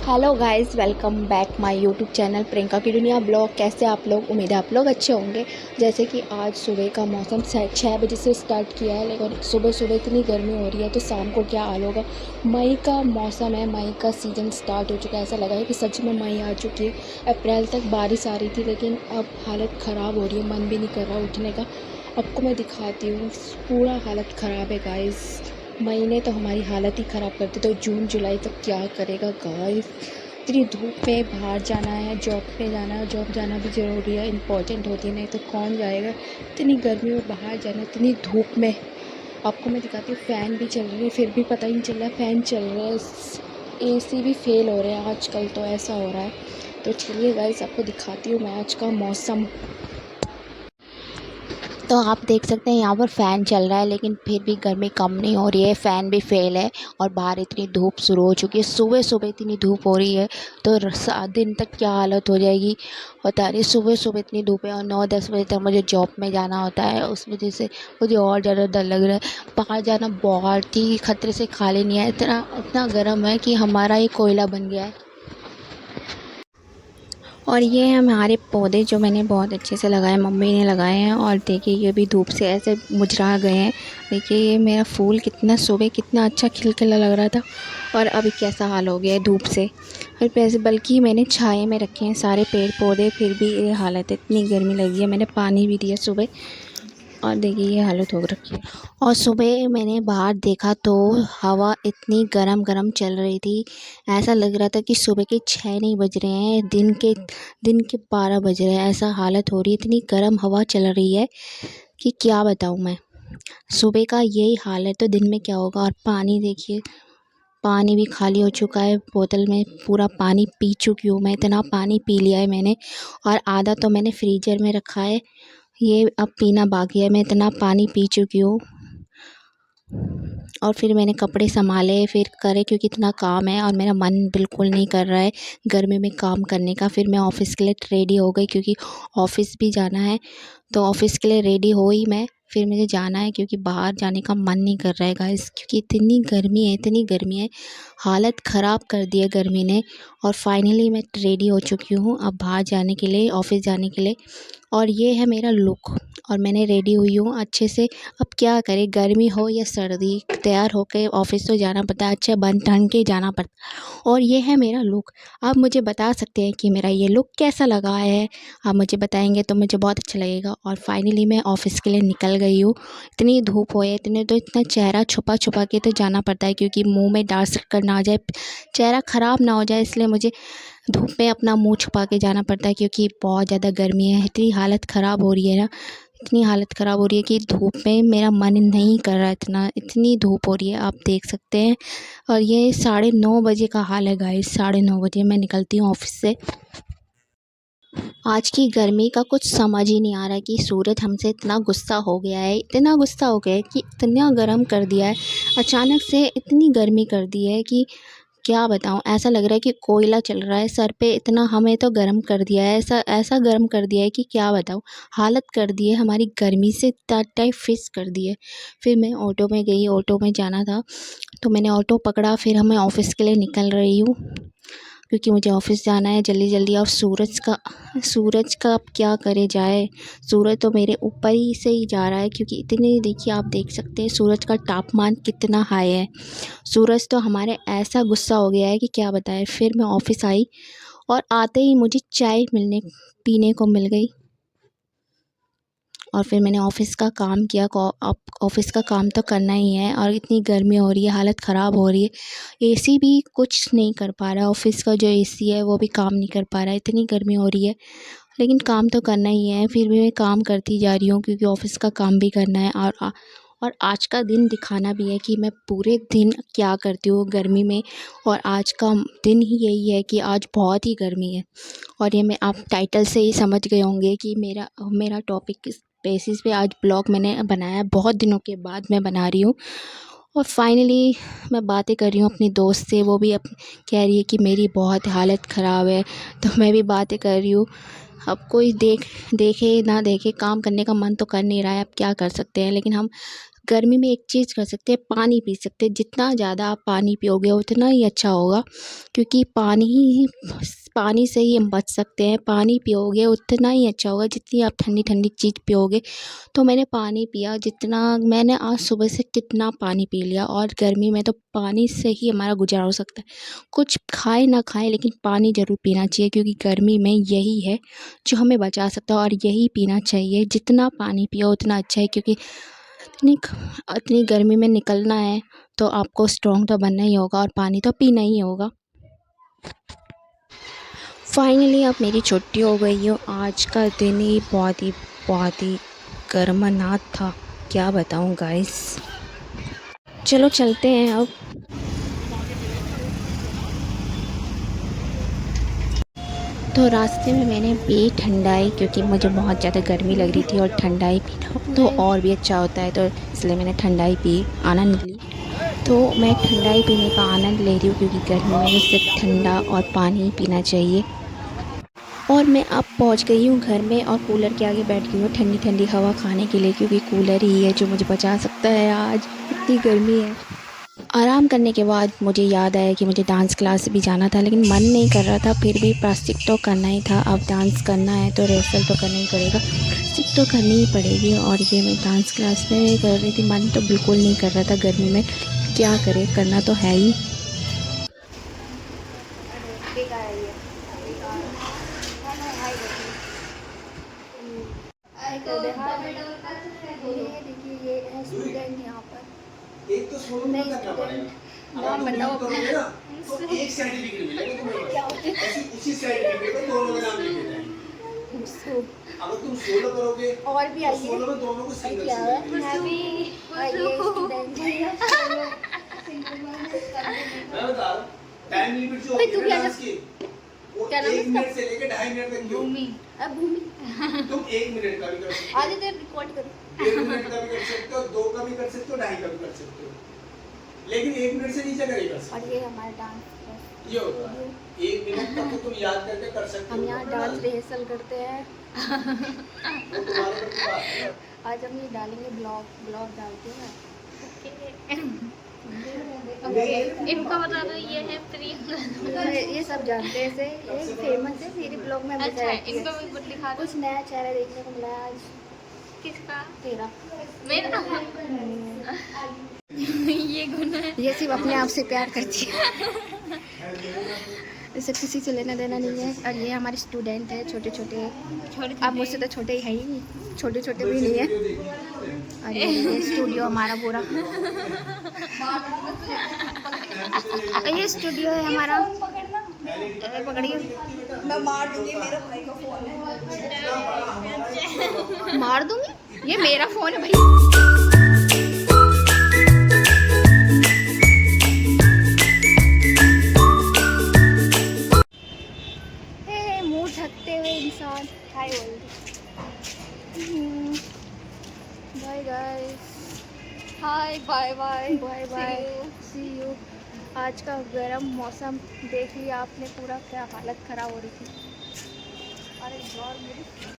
Hello guys, welcome back my YouTube channel Priyanka की दुनिया blog. कैसे आप लोग? उम्मीद है आप लोग अच्छे होंगे। जैसे कि आज सुबह का मौसम 6 बजे से स्टार्ट किया है, लेकिन सुबह सुबह इतनी गर्मी हो रही है तो शाम को क्या हाल होगा। मई का मौसम है, मई का सीज़न स्टार्ट हो चुका है। ऐसा लगा है कि सच में मई आ चुकी है। अप्रैल तक बारिश आ रही थी, लेकिन अब हालत ख़राब हो रही है, मन भी नहीं कर रहा उठने का। आपको मैं दिखाती हूँ, पूरा हालत ख़राब है गाइस। मई ने तो हमारी हालत ही ख़राब कर दी, तो जून जुलाई तक क्या करेगा गाइस। इतनी धूप में बाहर जाना है, जॉब पे जाना है, जॉब जाना भी ज़रूरी है, इम्पॉर्टेंट होती है, नहीं तो कौन जाएगा। इतनी गर्मी में बाहर जाना, इतनी धूप में। आपको मैं दिखाती हूँ, फ़ैन भी चल रही है फिर भी पता ही नहीं चल रहा है फ़ैन चल रहा है। एसी भी फेल हो रहे हैं आजकल, तो ऐसा हो रहा है। तो चलिए गाइस, आपको दिखाती हूँ मैं आज का मौसम। तो आप देख सकते हैं यहाँ पर फ़ैन चल रहा है, लेकिन फिर भी गर्मी कम नहीं हो रही है, फ़ैन भी फेल है। और बाहर इतनी धूप शुरू हो चुकी है, सुबह सुबह इतनी धूप हो रही है तो दिन तक क्या हालत हो जाएगी पता नहीं। सुबह सुबह इतनी धूप है और 9-10 बजे तक मुझे जॉब में जाना होता है, उस वजह से मुझे और ज़्यादा डर लग रहा है। बाहर जाना बहुत ही खतरे से खाली नहीं है, इतना इतना गर्म है कि हमारा ही कोयला बन गया है। और ये हैं हमारे पौधे जो मैंने बहुत अच्छे से लगाए, मम्मी ने लगाए हैं। और देखिए ये भी धूप से ऐसे मुरझा गए हैं। देखिए ये मेरा फूल कितना सुबह कितना अच्छा खिलखिला लग रहा था, और अभी कैसा हाल हो गया है धूप से। फिर पैसे बल्कि मैंने छाए में रखे हैं सारे पेड़ पौधे, फिर भी ये हालत है, इतनी गर्मी लगी है। मैंने पानी भी दिया सुबह, और देखिए ये हालत हो रखी है। और सुबह मैंने बाहर देखा तो हवा इतनी गरम गरम चल रही थी, ऐसा लग रहा था कि सुबह के 6 नहीं बज रहे हैं, दिन के 12 बज रहे हैं। ऐसा हालत हो रही है, इतनी गर्म हवा चल रही है कि क्या बताऊँ मैं। सुबह का यही हाल है तो दिन में क्या होगा। और पानी देखिए, पानी भी खाली हो चुका है, बोतल में पूरा पानी पी चुकी हूँ मैं, इतना पानी पी लिया है मैंने। और आधा तो मैंने फ्रीजर में रखा है, ये अब पीना बाकी है। मैं इतना पानी पी चुकी हूँ। और फिर मैंने कपड़े संभाले, फिर करे, क्योंकि इतना काम है और मेरा मन बिल्कुल नहीं कर रहा है गर्मी में काम करने का। फिर मैं ऑफ़िस के लिए रेडी हो गई, क्योंकि ऑफ़िस भी जाना है। तो ऑफ़िस के लिए रेडी हो ही मैं, फिर मुझे जाना है, क्योंकि बाहर जाने का मन नहीं कर रहा है गाइस, क्योंकि इतनी गर्मी है, इतनी गर्मी है, हालत ख़राब कर दी है गर्मी ने। और फाइनली मैं रेडी हो चुकी हूँ अब बाहर जाने के लिए, ऑफ़िस जाने के लिए। और ये है मेरा लुक, और मैंने रेडी हुई हूँ अच्छे से। अब क्या करें, गर्मी हो या सर्दी, तैयार होके ऑफ़िस तो जाना पड़ता है, अच्छा बन ठन के जाना पड़ता है। और ये है मेरा लुक। आप मुझे बता सकते हैं कि मेरा ये लुक कैसा लगा है? आप मुझे बताएँगे तो मुझे बहुत अच्छा लगेगा। और फाइनली मैं ऑफ़िस के लिए निकल गई हूँ। इतनी धूप हो है, इतना चेहरा छुपा-छुपा के तो जाना पड़ता है, क्योंकि मुँह में डार्क सर्कल ना आ जाए, चेहरा ख़राब ना हो जाए, इसलिए मुझे धूप में अपना मुँह छुपा के जाना पड़ता है, क्योंकि बहुत ज़्यादा गर्मी है। इतनी हालत ख़राब हो रही है ना, इतनी हालत ख़राब हो रही है कि धूप में मेरा मन नहीं कर रहा है, इतनी धूप हो रही है, आप देख सकते हैं। और ये 9:30 बजे का हाल है गाइस, 9:30 बजे मैं निकलती हूँ ऑफ़िस से। आज की गर्मी का कुछ समझ ही नहीं आ रहा है कि सूरज हमसे इतना गुस्सा हो गया है, इतना गुस्सा हो गया है कि इतना गर्म कर दिया है, अचानक से इतनी गर्मी कर दी है कि क्या बताऊँ। ऐसा लग रहा है कि कोयला चल रहा है सर पे, इतना हमें तो गर्म कर दिया है, ऐसा ऐसा गर्म कर दिया है कि क्या बताऊँ। हालत कर दी है हमारी, गर्मी से टाइप फिश कर दी है। फिर मैं ऑटो में गई, ऑटो में जाना था तो मैंने ऑटो पकड़ा, फिर मैं ऑफ़िस के लिए निकल रही हूँ, क्योंकि मुझे ऑफ़िस जाना है जल्दी जल्दी। और सूरज का अब क्या करे जाए, सूरज तो मेरे ऊपर ही से ही जा रहा है, क्योंकि इतने देखिए आप देख सकते हैं सूरज का तापमान कितना हाई है। सूरज तो हमारे ऐसा गुस्सा हो गया है कि क्या बताएं। फिर मैं ऑफ़िस आई, और आते ही मुझे चाय पीने को मिल गई। और फिर मैंने ऑफ़िस का काम किया। अब ऑफ़िस का काम तो करना ही है, और इतनी गर्मी हो रही है, हालत ख़राब हो रही है। एसी भी कुछ नहीं कर पा रहा है, ऑफ़िस का जो एसी है वो भी काम नहीं कर पा रहा है, इतनी गर्मी हो रही है। लेकिन काम तो करना ही है, फिर भी मैं काम करती जा रही हूँ, क्योंकि ऑफ़िस का काम भी करना है। और आज का दिन दिखाना भी है कि मैं पूरे दिन क्या करती हूँ गर्मी में। और आज का दिन ही यही है कि आज बहुत ही गर्मी है। और ये मैं आप टाइटल से ही समझ गए होंगे कि मेरा टॉपिक किस बेसिस पे आज ब्लॉग मैंने बनाया है, बहुत दिनों के बाद मैं बना रही हूँ। और फाइनली मैं बातें कर रही हूँ अपनी दोस्त से, वो भी कह रही है कि मेरी बहुत हालत ख़राब है, तो मैं भी बातें कर रही हूँ। अब कोई देखे ना देखे, काम करने का मन तो कर नहीं रहा है, अब क्या कर सकते हैं। लेकिन हम गर्मी में एक चीज़ कर सकते हैं, पानी पी सकते हैं। जितना ज़्यादा आप पानी पियोगे उतना ही अच्छा होगा, क्योंकि पानी से ही हम बच सकते हैं। पानी पियोगे उतना ही अच्छा होगा जितनी आप ठंडी ठंडी चीज़ पियोगे। तो मैंने पानी पिया जितना, मैंने आज सुबह से कितना पानी पी लिया। और गर्मी में तो पानी से ही हमारा गुजारा हो सकता है। कुछ खाए ना खाए लेकिन पानी ज़रूर पीना चाहिए, क्योंकि गर्मी में यही है जो हमें बचा सकता है और यही पीना चाहिए। जितना पानी पियो उतना अच्छा है, क्योंकि इतनी इतनी गर्मी में निकलना है तो आपको स्ट्रॉन्ग तो बनना ही होगा और पानी तो पीना ही होगा। फाइनली अब मेरी छुट्टी हो गई हो। आज का दिन ही बहुत ही गर्मनाक था, क्या बताऊं गाइस। चलो चलते हैं अब। तो रास्ते में मैंने पी ठंडाई, क्योंकि मुझे बहुत ज़्यादा गर्मी लग रही थी और ठंडाई पीना तो और भी अच्छा होता है, तो इसलिए मैंने ठंडाई पी, आनंद ली। तो मैं ठंडाई पीने का आनंद ले रही हूँ, क्योंकि गर्मी में सिर्फ ठंडा और पानी पीना चाहिए। और मैं अब पहुंच गई हूँ घर में और कूलर के आगे बैठ गई हूँ ठंडी ठंडी हवा खाने के लिए, क्योंकि कूलर ही है जो मुझे बचा सकता है। आज इतनी गर्मी है। आराम करने के बाद मुझे याद आया कि मुझे डांस क्लास भी जाना था, लेकिन मन नहीं कर रहा था। फिर भी प्रैक्टिस तो करना ही था। अब डांस करना है तो रिहर्सल तो करना ही पड़ेगा, प्रैक्टिस तो करनी ही पड़ेगी। और ये मैं डांस क्लास में कर रही थी। मन तो बिल्कुल नहीं कर रहा था गर्मी में, क्या करे, करना तो है ही। देखिए ये है स्टूडेंट यहाँ पर। एक तो सोलो में करना पड़ेगा। नाम बताओ अपना। तो एक सर्टिफिकेट मिलेगा तुम्हें। क्या होता है? उसी सर्टिफिकेट में दोनों का नाम लिखे जाएंगे। अगर तुम सोलो करोगे और भी आइए, सोलो में दोनों को सिंगल क्या है? मैं भी ये स्टूडेंट मैं बता रहा हूँ टाइम लिमिट जो होती है डांस की, वो 1 मिनट से लेकर 2.5 मिनट तक। भूमि अब भूमि तुम 1 मिनट का भी कर सकते हो, आज इधर रिकॉर्ड करो। 1 मिनट का भी कर सकते हो, 2 का भी कर सकते हो, 2.5 का भी कर सकते हो, लेकिन 1 मिनट से नीचे नहीं कर सकते। और ये हमारा डांस ये होता है 1 मिनट तक तो तुम याद करके कर सकते हो। हम यहाँ डांस रिहर्सल करते हैं। वो तुम्हारे ऊपर बात है। आज हम ये डालेंगे ब्लॉग डालते हैं। इनका बता दो, ये है प्रियंका। ये सब जानते हैं, ये फेमस है मेरे ब्लॉग में। अच्छा, इनको भी दिखा दो। कुछ नया चेहरा देखने को मिला आज। किसका? तेरा। मेरा? ये गुण है। ये सिर्फ अपने आप से प्यार करती है, इसे किसी से लेना देना नहीं है। और ये हमारे स्टूडेंट है, छोटे छोटे। आप मुझसे तो छोटे ही है ही, छोटे छोटे भी नहीं है। और ये स्टूडियो हमारा पूरा, ये स्टूडियो है हमारा। पकड़िए, मैं मार दूंगी, मेरा भाई का फोन है। मार दूंगी, ये मेरा फोन है भाई। थकते हुए इंसान हाय बोल bye guys, hi bye bye bye bye, see you. आज का गर्म मौसम देख लिया आपने, पूरा क्या हालत ख़राब हो रही थी। अरे यार मेरी